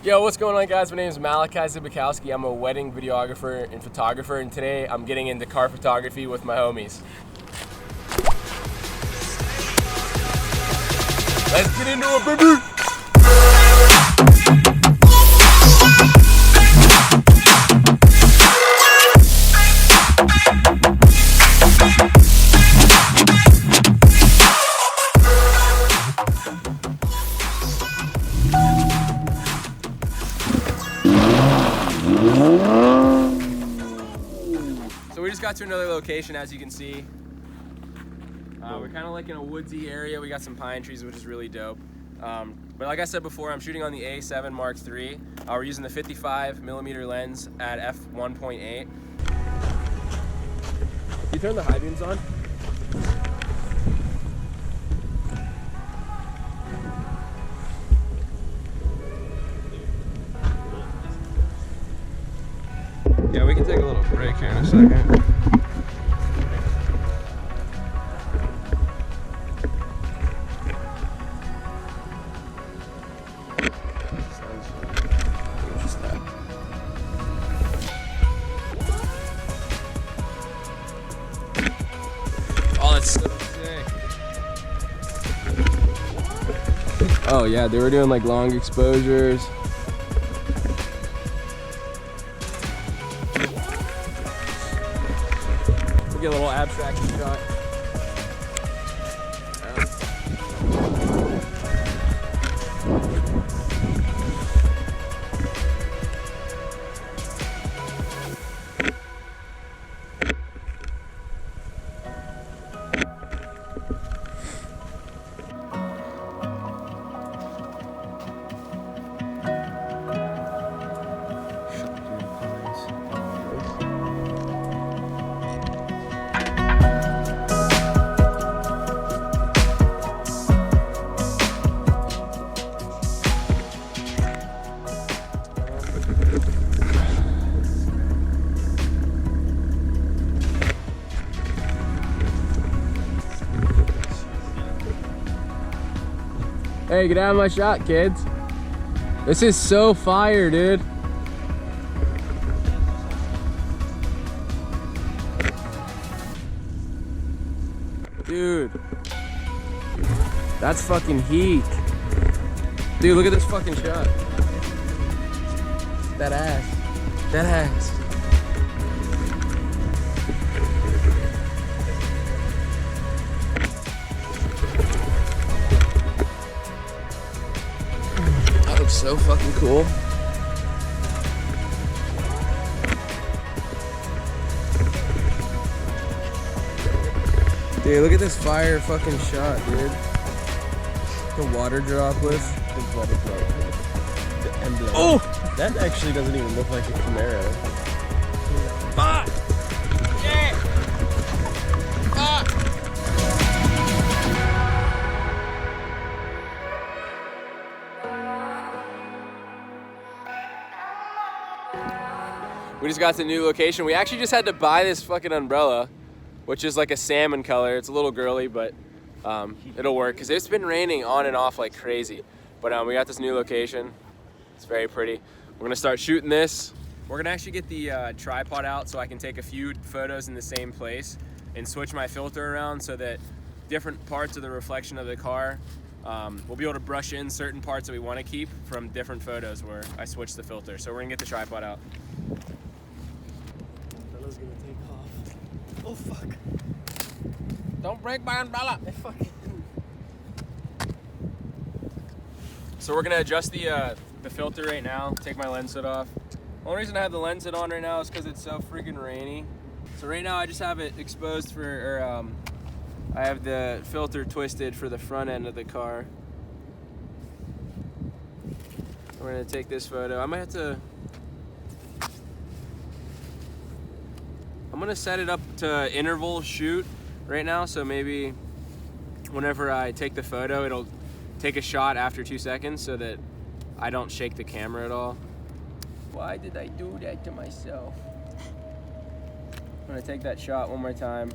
Yo, what's going on, guys? My name is Malachi Zibikowski. I'm a wedding videographer and photographer, and today I'm getting into car photography with my homies. Let's get into it, baby! So we just got to another location, as you can see. We're kind of like in a woodsy area. We got some pine trees, which is really dope. But like I said before, I'm shooting on the A7 Mark III. We're using the 55mm lens at f1.8. You turn the high beams on? Yeah, we can take a little break here in a second. Oh, that's so sick. Oh yeah, they were doing like long exposures. Get a little abstraction shot. Hey, get out of my shot, kids. This is so fire, dude. Dude. That's fucking heat. Dude, look at this fucking shot. That ass. That ass. So fucking cool. Dude, look at this fire fucking shot, dude. The water droplets. The water droplets. The emblem. Oh! That actually doesn't even look like a Camaro. Fuck! Yeah! Fuck! We just got to the new location. We actually just had to buy this fucking umbrella, which is like a salmon color. It's a little girly, but it'll work because it's been raining on and off like crazy. But we got this new location. It's very pretty. We're gonna start shooting this. We're gonna actually get the tripod out so I can take a few photos in the same place and switch my filter around so that different parts of the reflection of the car, we'll be able to brush in certain parts that we want to keep from different photos where I switch the filter. So we're gonna get the tripod out. Gonna take off. Oh fuck. Don't break my umbrella. So we're gonna adjust the filter right now, take my lens hood off. The only reason I have the lens hood on right now is because it's so freaking rainy. So right now I just have it exposed for, or I have the filter twisted for the front end of the car. We're gonna take this photo. I might have to, I'm gonna set it up to interval shoot right now, so maybe whenever I take the photo, it'll take a shot after 2 seconds so that I don't shake the camera at all. Why did I do that to myself? I'm gonna take that shot one more time.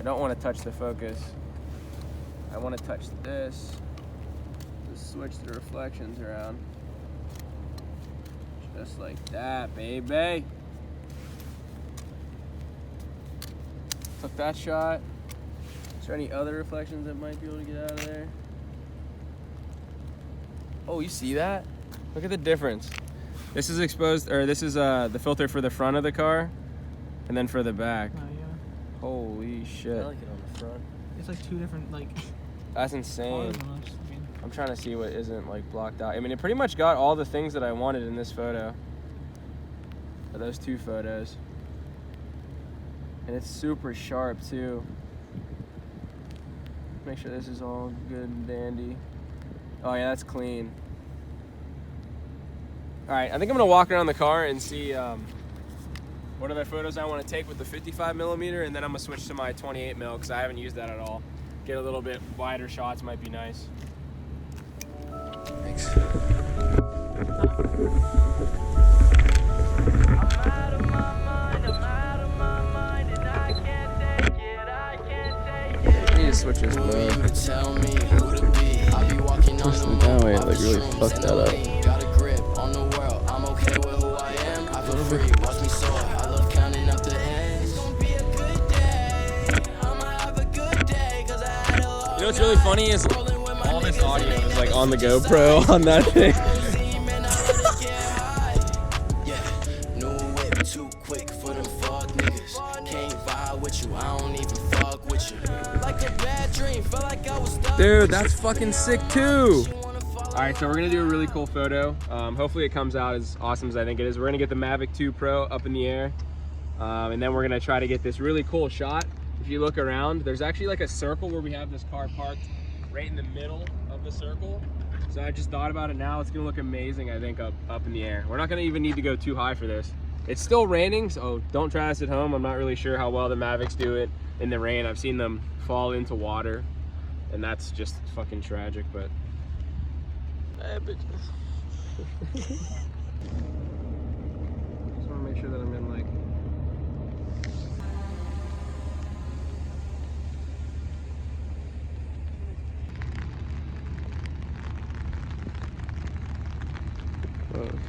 I don't want to touch the focus. I want to touch this. Just switch the reflections around. Just like that, baby. Took that shot. Is there any other reflections that might be able to get out of there? Oh, you see that? Look at the difference. This is exposed, or this is the filter for the front of the car, and then for the back. Oh yeah. Holy shit. I like it on the front. It's like two different like. That's insane. colors almost. I mean, I'm trying to see what isn't like blocked out. I mean, it pretty much got all the things that I wanted in this photo. Or those two photos. And it's super sharp too. Make sure this is all good and dandy. Oh yeah, that's clean. All right, I think I'm gonna walk around the car and see what other photos I want to take with the 55mm, and then I'm gonna switch to my 28mm because I haven't used that at all. Get a little bit wider shots might be nice. Thanks. I need to switch this mode. That way, like really fucked that up. Got a grip on the world. I'm okay with who I am. I feel free. Watch me soar. I love counting up the ends. It's gonna be a good day. I'ma have a good day. Cause I had a long. You know what's really funny is all this audio is like on the GoPro on that thing. New whip too quick for them fuck niggas. Can't vibe with you. I don't even fuck with you. Like a bad dream. Felt like I was stuck. Dude, that's fucking sick too. All right, so we're gonna do a really cool photo. Hopefully it comes out as awesome as I think it is. We're gonna get the Mavic 2 Pro up in the air. And then we're gonna try to get this really cool shot. If you look around, there's actually like a circle where we have this car parked right in the middle of the circle. So I just thought about it now. It's gonna look amazing, I think, up in the air. We're not gonna even need to go too high for this. It's still raining, so don't try this at home. I'm not really sure how well the Mavics do it in the rain. I've seen them fall into water, and that's just fucking tragic, but bitches. Just want to make sure that I'm in like close.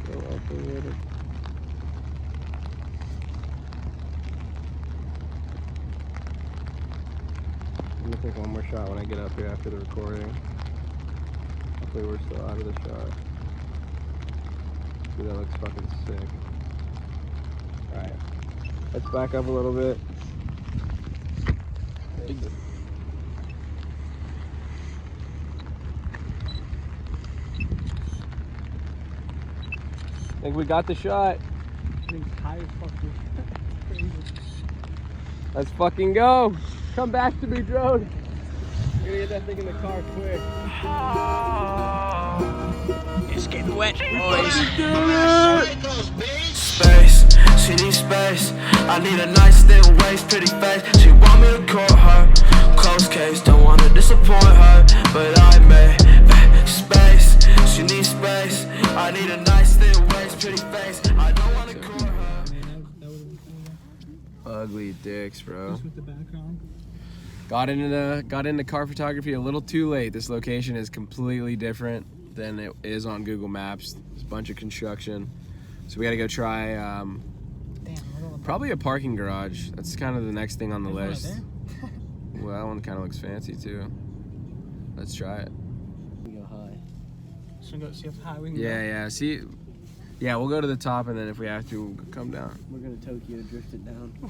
Go up a little. I'm gonna take one more shot when I get up here after the recording. Hopefully we're still out of the shot. Dude, that looks fucking sick. Alright. Let's back up a little bit. I think we got the shot. Let's fucking go. Come back to me, drone. We're gonna get that thing in the car quick. it's getting wet. Space, she needs space. I need a nice little waist, pretty face. She want me to court her. Close case, don't wanna disappoint her, but I may. Space, she needs space. I need a nice little waist, pretty face. I don't wanna court her. Ugly dicks, bro. Just with the background. Got into car photography a little too late. This location is completely different than it is on Google Maps. There's a bunch of construction, so we got to go try probably a parking garage. That's kind of the next thing on the list. Well, that one kind of looks fancy too. Let's try it. We go high. So we go see how high we can go. Yeah. See, yeah, we'll go to the top, and then if we have to, we'll come down. We're gonna Tokyo drift it down. All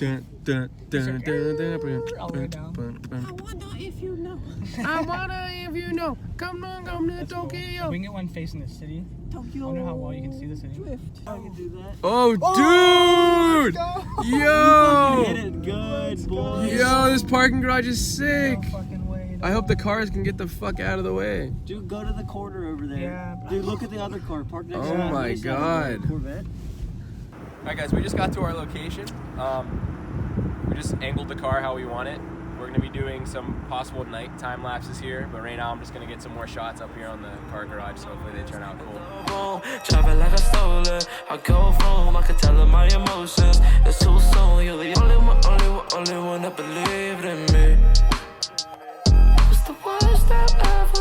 the way down. I wonder if you know. I wonder if you know. Come on, come to Tokyo. We can get one facing the city. Tokyo. I wonder how well you can see the city. Drift. I can do that. Oh, dude! Yo! Hit it good, boy. Yo, this parking garage is sick. No fucking way. I hope the cars can get the fuck out of the way. Dude, go to the corner over there. Yeah. Dude, look at the other car. Park next to Oh that. my Nice God. Corvette. Alright guys, we just got to our location. We just angled the car how we want it. We're gonna be doing some possible night time lapses here, but right now I'm just gonna get some more shots up here on the car garage, so hopefully they turn out cool. Travel like I stole it. I go home, I can tell her my emotions. It's too soon, you're the only one that believed in me. It's the worst I ever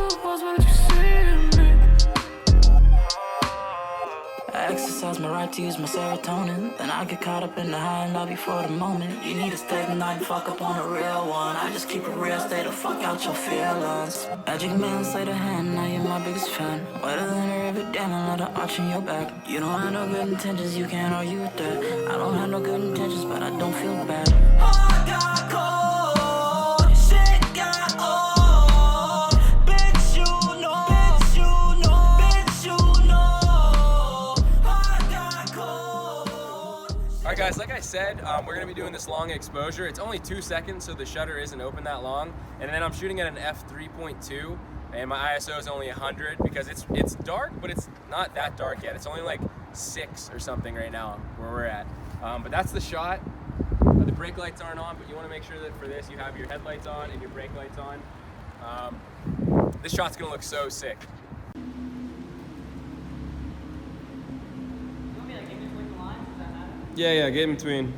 to use my serotonin. Then I get caught up in the high and low before the moment. You need to stay the night and fuck up on a real one. I just keep it real, stay the fuck out your feelings. Magic man, say the hand, now you're my biggest fan. Wetter than a river, damn, and let her arch in your back. You don't have no good intentions, you can't argue with that. I don't have no good intentions, but I don't feel bad. I got cold, shit got old. Bitch, you know, bitch, you know, bitch, you know. I got cold. All right, guys, like I said, we're gonna be doing this long exposure. It's only 2 seconds, so the shutter isn't open that long. And then I'm shooting at an f3.2, and my ISO is only 100 because it's dark, but it's not that dark yet. It's only like 6 or something right now where we're at. But that's the shot. The brake lights aren't on, but you want to make sure that for this you have your headlights on and your brake lights on. This shot's gonna look so sick. Yeah, get in between.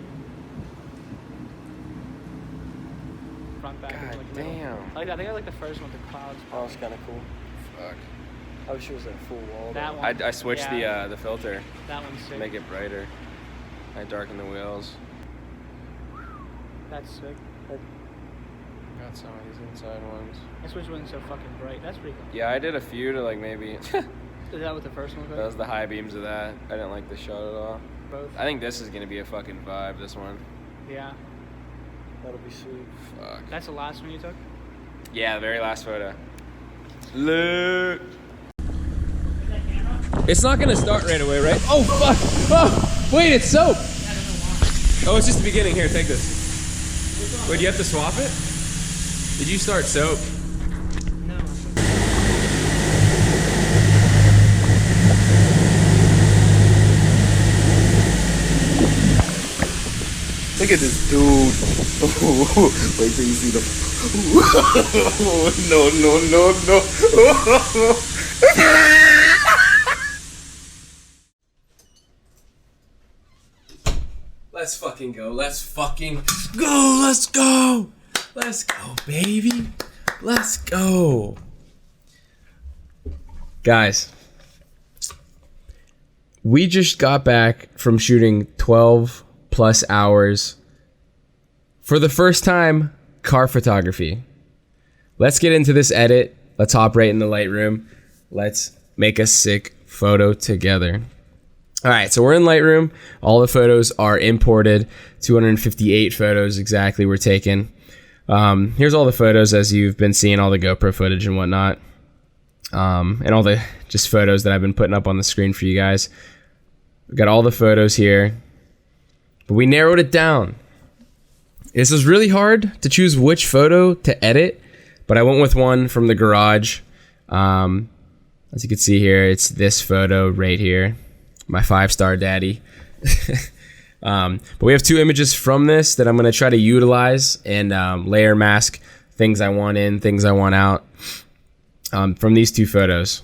Front, back, God like damn. I think I like the first one with the clouds. Oh, it's kind of cool. Fuck. I wish it was a full wall. That one. I switched yeah, the filter, that one's sick. make it brighter. I darken the wheels. That's sick. Got some of these inside ones. I switched one so fucking bright. That's pretty cool. Yeah, I did a few to like maybe. Is that what the first one was? That was the high beams of that. I didn't like the shot at all. Both. I think this is gonna be a fucking vibe, this one. Yeah. That'll be sweet. Fuck. That's the last one you took? Yeah, the very last photo. Look. It's not gonna start right away, right? Oh fuck! Oh, wait, it's soap! Oh, it's just the beginning. Here, take this. Wait, do you have to swap it? Did you start soap? No. Look at this dude. Wait till you see the. No. Let's fucking go. Let's fucking go. Let's go. Let's go, baby. Let's go. Guys, we just got back from shooting 12 plus hours for the first time car photography. Let's get into this edit. Let's hop right in the Lightroom. Let's make a sick photo together. All right, so we're in Lightroom. All the photos are imported. 258 photos exactly were taken. Here's all the photos as you've been seeing, all the GoPro footage and whatnot. And all the just photos that I've been putting up on the screen for you guys. We've got all the photos here. But we narrowed it down. This was really hard to choose which photo to edit, but I went with one from the garage. As you can see here, it's this photo right here. My 5-star daddy. But we have 2 images from this that I'm going to try to utilize and layer mask things I want in, things I want out from these 2 photos.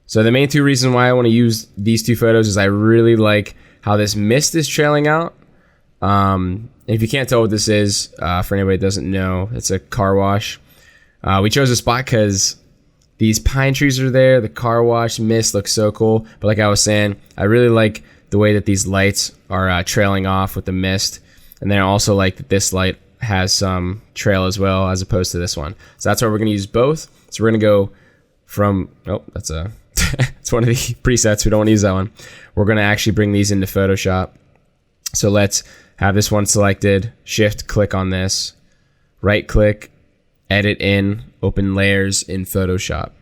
So the main 2 reasons why I want to use these 2 photos is I really like how this mist is trailing out. And if you can't tell what this is, for anybody that doesn't know, it's a car wash. We chose a spot because these pine trees are there. The car wash mist looks so cool. But like I was saying, I really like the way that these lights are trailing off with the mist. And then I also like that this light has some trail as well as opposed to this one. So that's why we're going to use both. So we're going to go from, oh, that's a, it's one of the presets. We don't want to use that one. We're going to actually bring these into Photoshop. So let's have this one selected, shift click on this, right click, edit in, open layers in Photoshop.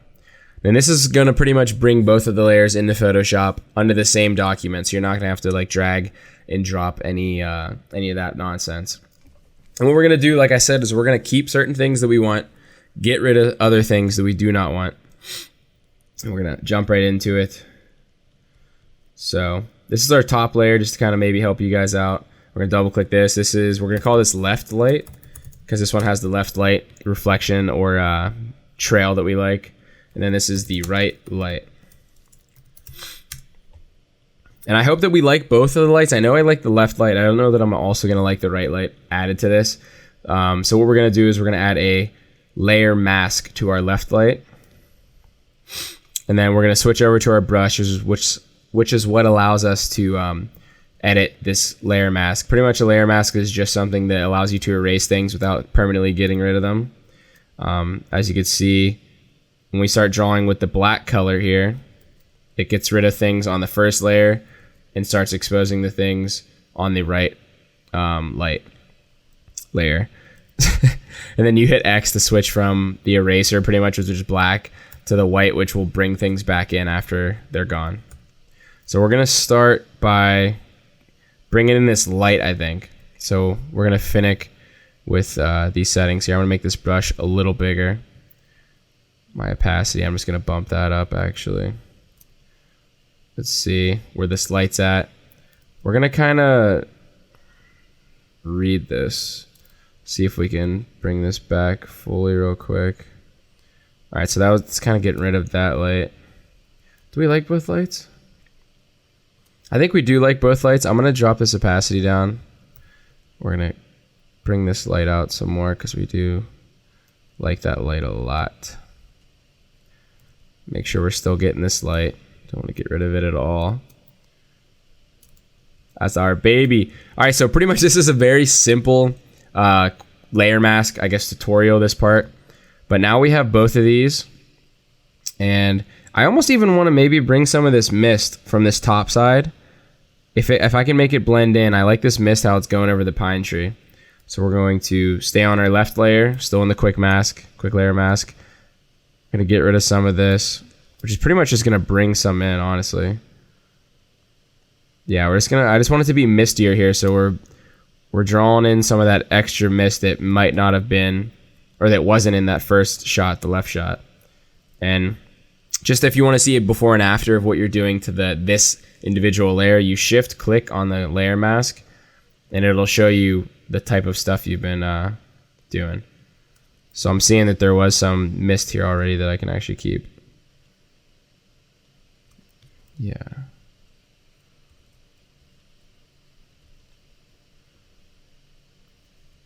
And this is going to pretty much bring both of the layers into Photoshop under the same document. So you're not going to have to like drag and drop any of that nonsense. And what we're going to do, like I said, is we're going to keep certain things that we want, get rid of other things that we do not want. And we're going to jump right into it. So this is our top layer, just to kind of maybe help you guys out. We're going to double click this. We're going to call this left light because this one has the left light reflection or trail that we like. And then this is the right light. And I hope that we like both of the lights. I know I like the left light. I don't know that I'm also going to like the right light added to this. So what we're going to do is we're going to add a layer mask to our left light. And then we're going to switch over to our brush, which which is what allows us to edit this layer mask. Pretty much a layer mask is just something that allows you to erase things without permanently getting rid of them. As you can see, when we start drawing with the black color here, it gets rid of things on the first layer and starts exposing the things on the right light layer. And then you hit X to switch from the eraser, pretty much, which is black, to the white, which will bring things back in after they're gone. So we're going to start by bringing in this light, I think. So we're going to finish with these settings here. I'm going to make this brush a little bigger. My opacity, I'm just going to bump that up, actually. Let's see where this light's at. We're going to kind of read this. See if we can bring this back fully real quick. All right, so that was kind of getting rid of that light. Do we like both lights? I think we do like both lights. I'm going to drop this opacity down. We're going to bring this light out some more because we do like that light a lot. Make sure we're still getting this light. Don't want to get rid of it at all. That's our baby. All right, so pretty much this is a very simple layer mask, I guess, tutorial, this part. But now we have both of these. And I almost even want to maybe bring some of this mist from this top side. If I can make it blend in, I like this mist, how it's going over the pine tree. So we're going to stay on our left layer, still in the quick layer mask. Gonna get rid of some of this, which is pretty much just gonna bring some in, honestly. Yeah, I just want it to be mistier here, so we're drawing in some of that extra mist that might not have been, or that wasn't in that first shot, the left shot. And just if you want to see a before and after of what you're doing to this individual layer, you shift click on the layer mask and it'll show you the type of stuff you've been doing. So I'm seeing that there was some mist here already that I can actually keep. Yeah.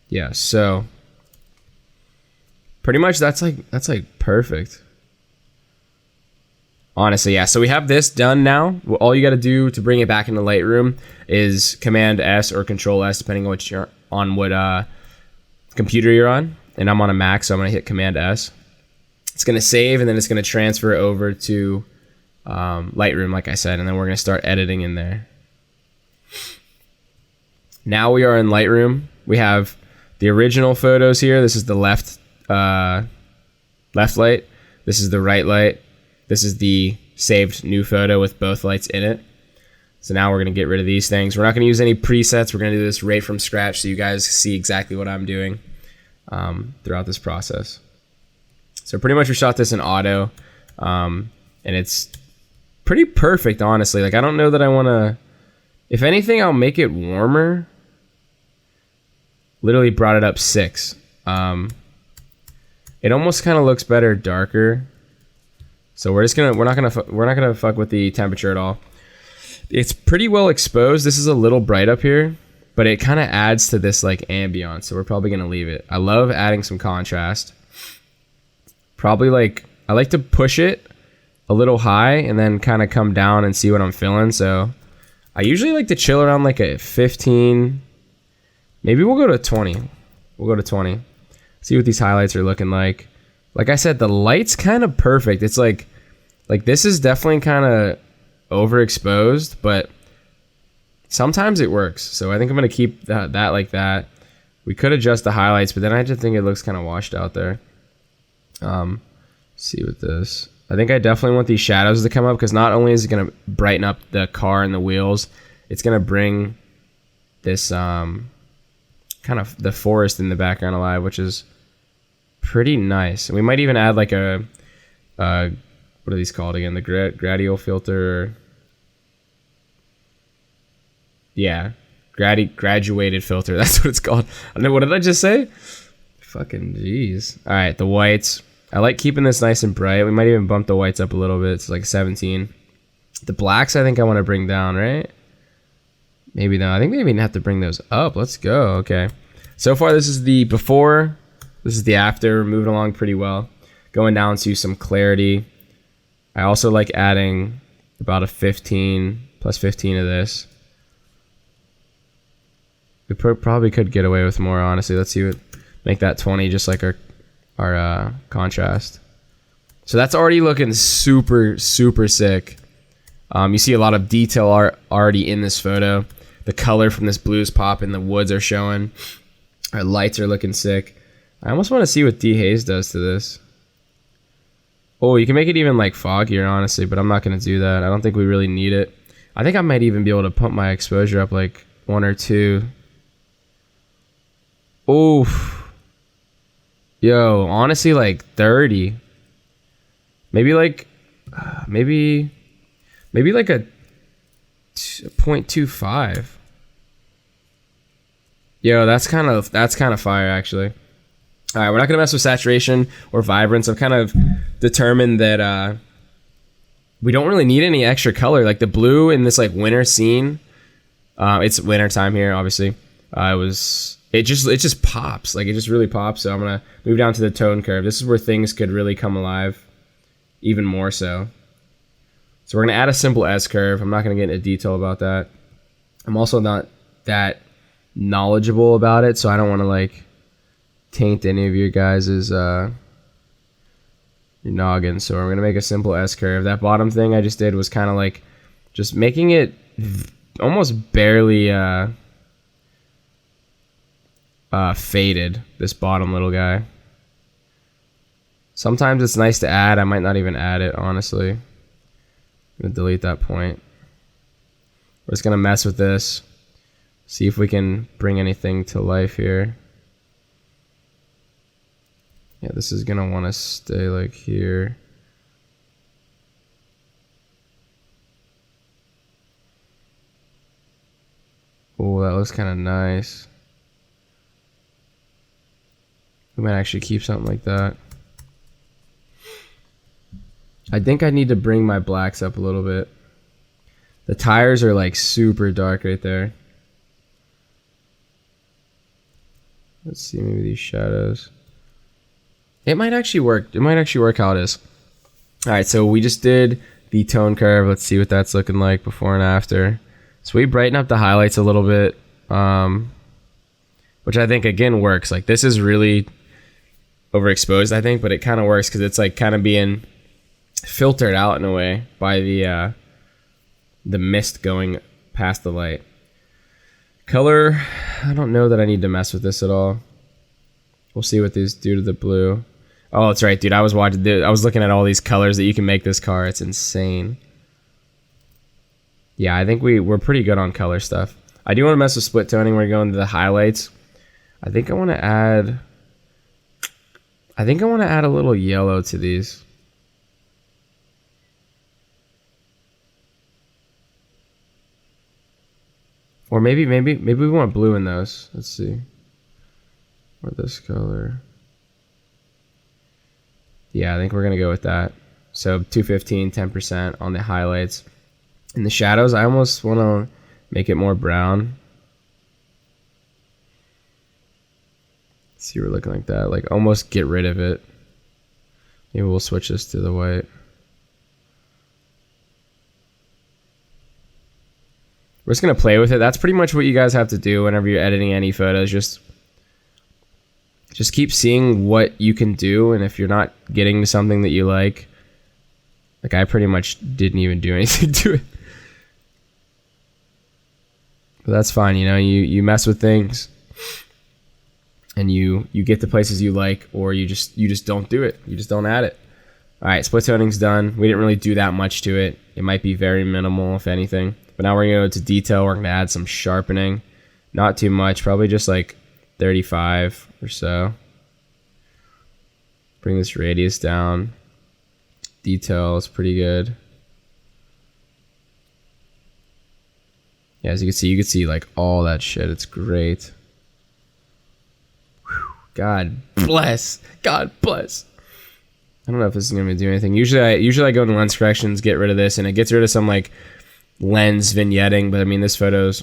Yeah, so pretty much that's like perfect. Honestly, yeah. So we have this done now. All you got to do to bring it back into Lightroom is Command S or Control S, depending on what computer you're on. And I'm on a Mac, so I'm gonna hit Command S. It's gonna save, and then it's gonna transfer over to Lightroom, like I said, and then we're gonna start editing in there. Now we are in Lightroom. We have the original photos here. This is the left light. This is the right light. This is the saved new photo with both lights in it. So now we're going to get rid of these things. We're not going to use any presets. We're going to do this right from scratch so you guys see exactly what I'm doing throughout this process. So pretty much we shot this in auto, and it's pretty perfect, honestly. Like, I don't know that I want to... If anything, I'll make it warmer. Literally brought it up 6. It almost kind of looks better darker. So we're not gonna fuck with the temperature at all. It's pretty well exposed. This is a little bright up here, but it kind of adds to this like ambiance. So we're probably gonna leave it. I love adding some contrast. Probably I like to push it a little high and then kind of come down and see what I'm feeling. So I usually like to chill around like a 15. Maybe we'll go to 20. We'll go to 20. See what these highlights are looking like. Like I said, the light's kind of perfect. It's like this is definitely kind of overexposed, but sometimes it works. So I think I'm going to keep that like that. We could adjust the highlights, but then I just think it looks kind of washed out there. See with this. I think I definitely want these shadows to come up because not only is it going to brighten up the car and the wheels, it's going to bring this kind of the forest in the background alive, which is pretty nice. And we might even add like a what are these called again? The gradual filter. Yeah, graduated filter. That's what it's called. I don't know. What did I just say? Fucking jeez. All right, the whites. I like keeping this nice and bright. We might even bump the whites up a little bit. It's like 17. The blacks, I think I want to bring down, right? Maybe no. I think maybe have to bring those up. Let's go. Okay. So far, this is the before. This is the after. We're moving along pretty well. Going down to some clarity. I also like adding about a 15 plus 15 of this. We probably could get away with more, honestly. Let's see what, make that 20 just like our contrast. So that's already looking super, super sick. You see a lot of detail already in this photo. The color from this blue is popping. The woods are showing. Our lights are looking sick. I almost want to see what dehaze does to this. Oh, you can make it even like foggier, honestly, but I'm not going to do that. I don't think we really need it. I think I might even be able to pump my exposure up like 1 or 2. Oof. Yo, honestly, like 30. Maybe like, maybe like a 0.25. Yo, that's kind of fire, actually. All right, we're not gonna mess with saturation or vibrance. I've kind of determined that we don't really need any extra color. Like the blue in this like winter scene, it's winter time here, obviously. It just pops, like it just really pops. So I'm gonna move down to the tone curve. This is where things could really come alive, even more so. So we're gonna add a simple S curve. I'm not gonna get into detail about that. I'm also not that knowledgeable about it, so I don't want to like taint any of your guys's your noggin. So we're gonna make a simple S curve. That bottom thing I just did was kind of like just making it almost barely faded, this bottom little guy. Sometimes it's nice to add. I might not even add it, honestly. I'm gonna delete that point. We're just gonna mess with this, see if we can bring anything to life here. Yeah, this is gonna want to stay like here. Oh, that looks kind of nice. We might actually keep something like that. I think I need to bring my blacks up a little bit. The tires are like super dark right there. Let's see, maybe these shadows. It might actually work. It might actually work how it is. All right, so we just did the tone curve. Let's see what that's looking like before and after. So we brighten up the highlights a little bit, which I think again works. Like this is really overexposed, I think, but it kind of works because it's like kind of being filtered out in a way by the mist going past the light. Color, I don't know that I need to mess with this at all. We'll see what these do to the blue. Oh, that's right, dude. I was looking at all these colors that you can make this car. It's insane. Yeah, I think we're pretty good on color stuff. I do want to mess with split toning. We're going to the highlights. I think I want to add a little yellow to these. Or maybe we want blue in those. Let's see. Or this color. Yeah, I think we're gonna go with that. So 215, 10% on the highlights. In the shadows, I almost want to make it more brown. Let's see, we're looking like that. Like almost get rid of it. Maybe we'll switch this to the white. We're just gonna play with it. That's pretty much what you guys have to do whenever you're editing any photos. Just keep seeing what you can do, and if you're not getting to something that you like I pretty much didn't even do anything to it. But that's fine, you know, you mess with things and you get to places you like, or you just don't do it. You just don't add it. All right, split toning's done. We didn't really do that much to it. It might be very minimal, if anything. But now we're gonna go to detail. We're gonna add some sharpening. Not too much, probably just like 35 or so. Bring this radius down. Detail is pretty good. Yeah, as you can see like all that shit. It's great. Whew. God bless. God bless. I don't know if this is gonna do anything. Usually I go into lens corrections, get rid of this, and it gets rid of some like lens vignetting, but I mean this photo's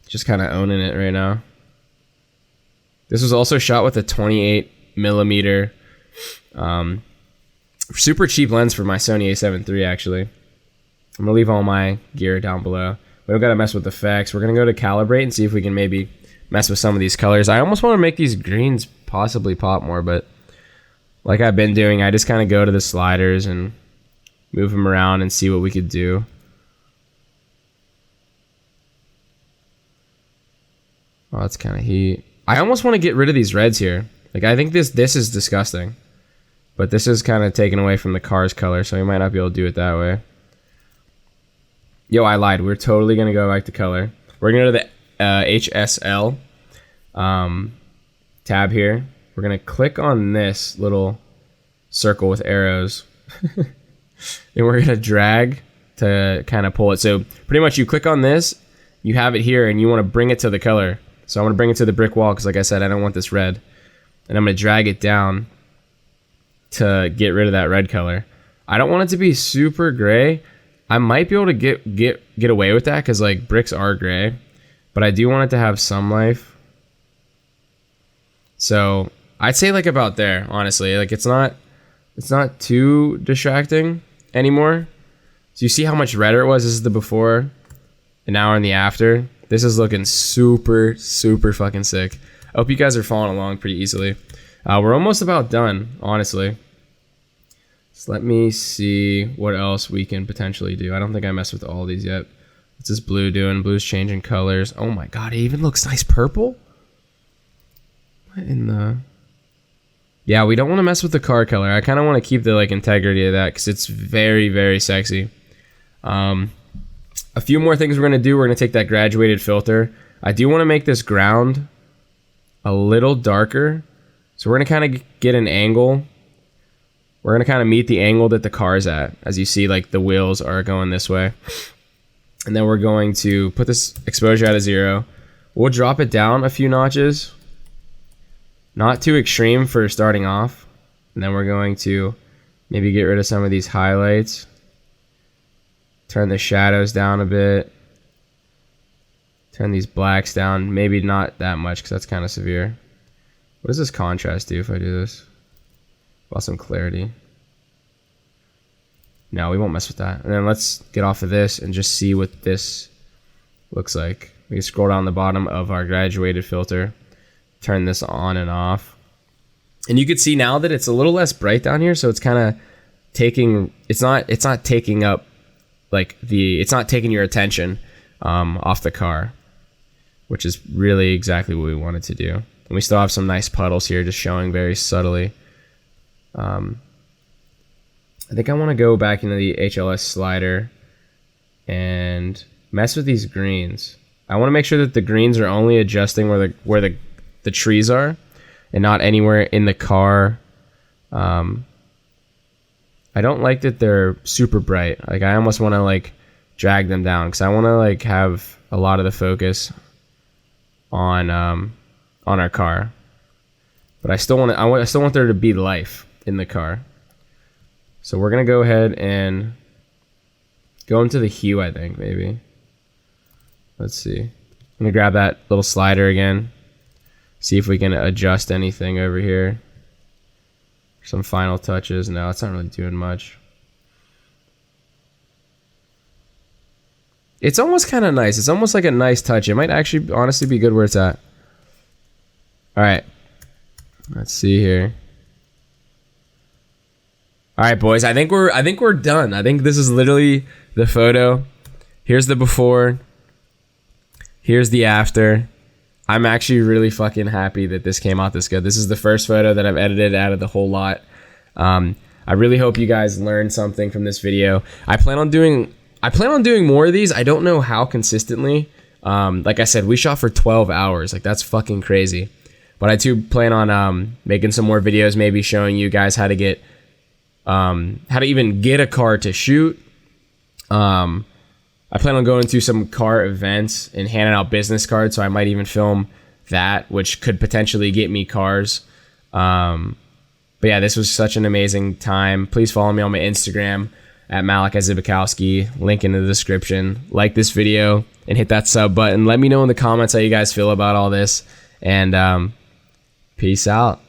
just kind of owning it right now. This was also shot with a 28mm super cheap lens for my Sony A7 III actually. I'm gonna leave all my gear down below. We don't gotta mess with effects. We're gonna go to calibrate and see if we can maybe mess with some of these colors. I almost want to make these greens possibly pop more, but like I've been doing, I just kind of go to the sliders and move them around and see what we could do. Oh, that's kind of heat. I almost want to get rid of these reds here. Like, I think this is disgusting. But this is kind of taken away from the car's color, so we might not be able to do it that way. Yo, I lied. We're totally going to go back to color. We're going to go to the HSL tab here. We're going to click on this little circle with arrows. And we're going to drag to kind of pull it. So pretty much you click on this, you have it here, and you want to bring it to the color. So I'm going to bring it to the brick wall because, like I said, I don't want this red. And I'm going to drag it down to get rid of that red color. I don't want it to be super gray. I might be able to get away with that because, like, bricks are gray. But I do want it to have some life. So I'd say, like, about there, honestly. Like, it's not too distracting anymore. So you see how much redder it was? This is the before, and now we're in the after. This is looking super, super fucking sick. I hope you guys are following along pretty easily. We're almost about done, honestly. So let me see what else we can potentially do. I don't think I messed with all these yet. What's this blue doing? Blue's changing colors. Oh my god, it even looks nice purple? What in the... Yeah, we don't want to mess with the car color. I kind of want to keep the, like, integrity of that because it's very, very sexy. A few more things we're going to do. We're going to take that graduated filter. I do want to make this ground a little darker. So we're going to kind of get an angle. We're going to kind of meet the angle that the car's at. As you see, like, the wheels are going this way. And then we're going to put this exposure at a 0. We'll drop it down a few notches. Not too extreme for starting off. And then we're going to maybe get rid of some of these highlights. Turn the shadows down a bit. Turn these blacks down. Maybe not that much because that's kind of severe. What does this contrast do if I do this? Well, some clarity. No, we won't mess with that. And then let's get off of this and just see what this looks like. We can scroll down the bottom of our graduated filter. Turn this on and off. And you can see now that it's a little less bright down here, so it's kind of taking... It's not taking up, like, it's not taking your attention off the car, which is really exactly what we wanted to do. And we still have some nice puddles here just showing very subtly. I think I want to go back into the HLS slider and mess with these greens. I want to make sure that the greens are only adjusting where the trees are and not anywhere in the car. I don't like that they're super bright. Like, I almost want to, like, drag them down because I want to, like, have a lot of the focus on our car. But I still want there to be life in the car. So we're gonna go ahead and go into the hue, I think, maybe. Let's see. I'm gonna grab that little slider again. See if we can adjust anything over here. Some final touches. No, it's not really doing much. It's almost kind of nice. It's almost like a nice touch. It might actually honestly be good where it's at. Alright. Let's see here. Alright, boys. I think we're done. I think this is literally the photo. Here's the before. Here's the after. I'm actually really fucking happy that this came out this good. This is the first photo that I've edited out of the whole lot. I really hope you guys learned something from this video. I plan on doing more of these. I don't know how consistently. Like I said, we shot for 12 hours. Like, that's fucking crazy. But I do plan on making some more videos, maybe showing you guys how to even get a car to shoot. I plan on going to some car events and handing out business cards, so I might even film that, which could potentially get me cars. But yeah, this was such an amazing time. Please follow me on my Instagram at Malachi Zibikowski. Link in the description. Like this video and hit that sub button. Let me know in the comments how you guys feel about all this. And peace out.